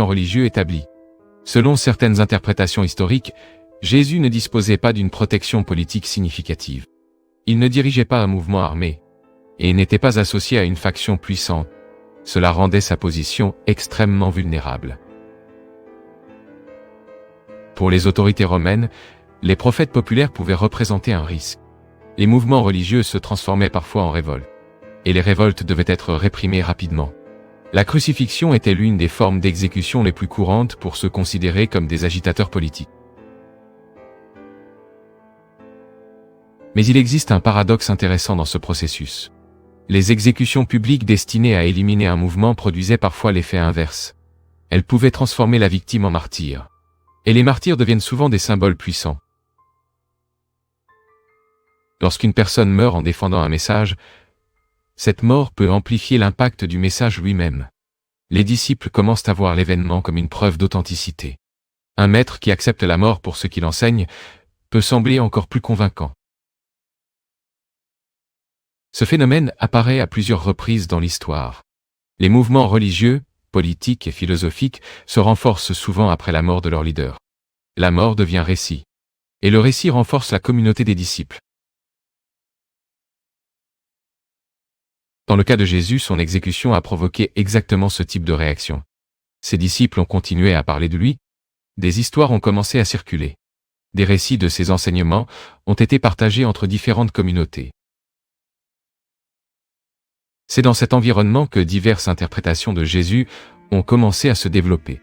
religieux établi. Selon certaines interprétations historiques, Jésus ne disposait pas d'une protection politique significative. Il ne dirigeait pas un mouvement armé et n'était pas associé à une faction puissante. Cela rendait sa position extrêmement vulnérable. Pour les autorités romaines, les prophètes populaires pouvaient représenter un risque. Les mouvements religieux se transformaient parfois en révoltes, et les révoltes devaient être réprimées rapidement. La crucifixion était l'une des formes d'exécution les plus courantes pour ceux considérés comme des agitateurs politiques. Mais il existe un paradoxe intéressant dans ce processus. Les exécutions publiques destinées à éliminer un mouvement produisaient parfois l'effet inverse. Elles pouvaient transformer la victime en martyr. Et les martyrs deviennent souvent des symboles puissants. Lorsqu'une personne meurt en défendant un message, cette mort peut amplifier l'impact du message lui-même. Les disciples commencent à voir l'événement comme une preuve d'authenticité. Un maître qui accepte la mort pour ce qu'il enseigne peut sembler encore plus convaincant. Ce phénomène apparaît à plusieurs reprises dans l'histoire. Les mouvements religieux, politiques et philosophiques se renforcent souvent après la mort de leur leader. La mort devient récit. Et le récit renforce la communauté des disciples. Dans le cas de Jésus, son exécution a provoqué exactement ce type de réaction. Ses disciples ont continué à parler de lui. Des histoires ont commencé à circuler. Des récits de ses enseignements ont été partagés entre différentes communautés. C'est dans cet environnement que diverses interprétations de Jésus ont commencé à se développer.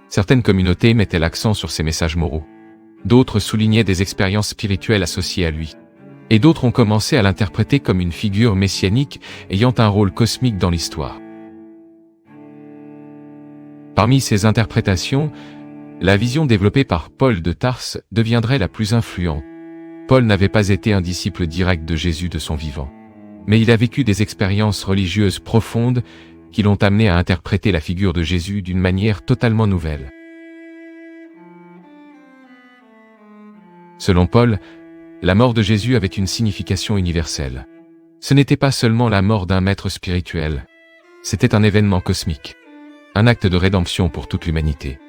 Certaines communautés mettaient l'accent sur ses messages moraux. D'autres soulignaient des expériences spirituelles associées à lui. Et d'autres ont commencé à l'interpréter comme une figure messianique ayant un rôle cosmique dans l'histoire. Parmi ces interprétations, la vision développée par Paul de Tarse deviendrait la plus influente. Paul n'avait pas été un disciple direct de Jésus de son vivant. Mais il a vécu des expériences religieuses profondes qui l'ont amené à interpréter la figure de Jésus d'une manière totalement nouvelle. Selon Paul, la mort de Jésus avait une signification universelle. Ce n'était pas seulement la mort d'un maître spirituel, c'était un événement cosmique, un acte de rédemption pour toute l'humanité.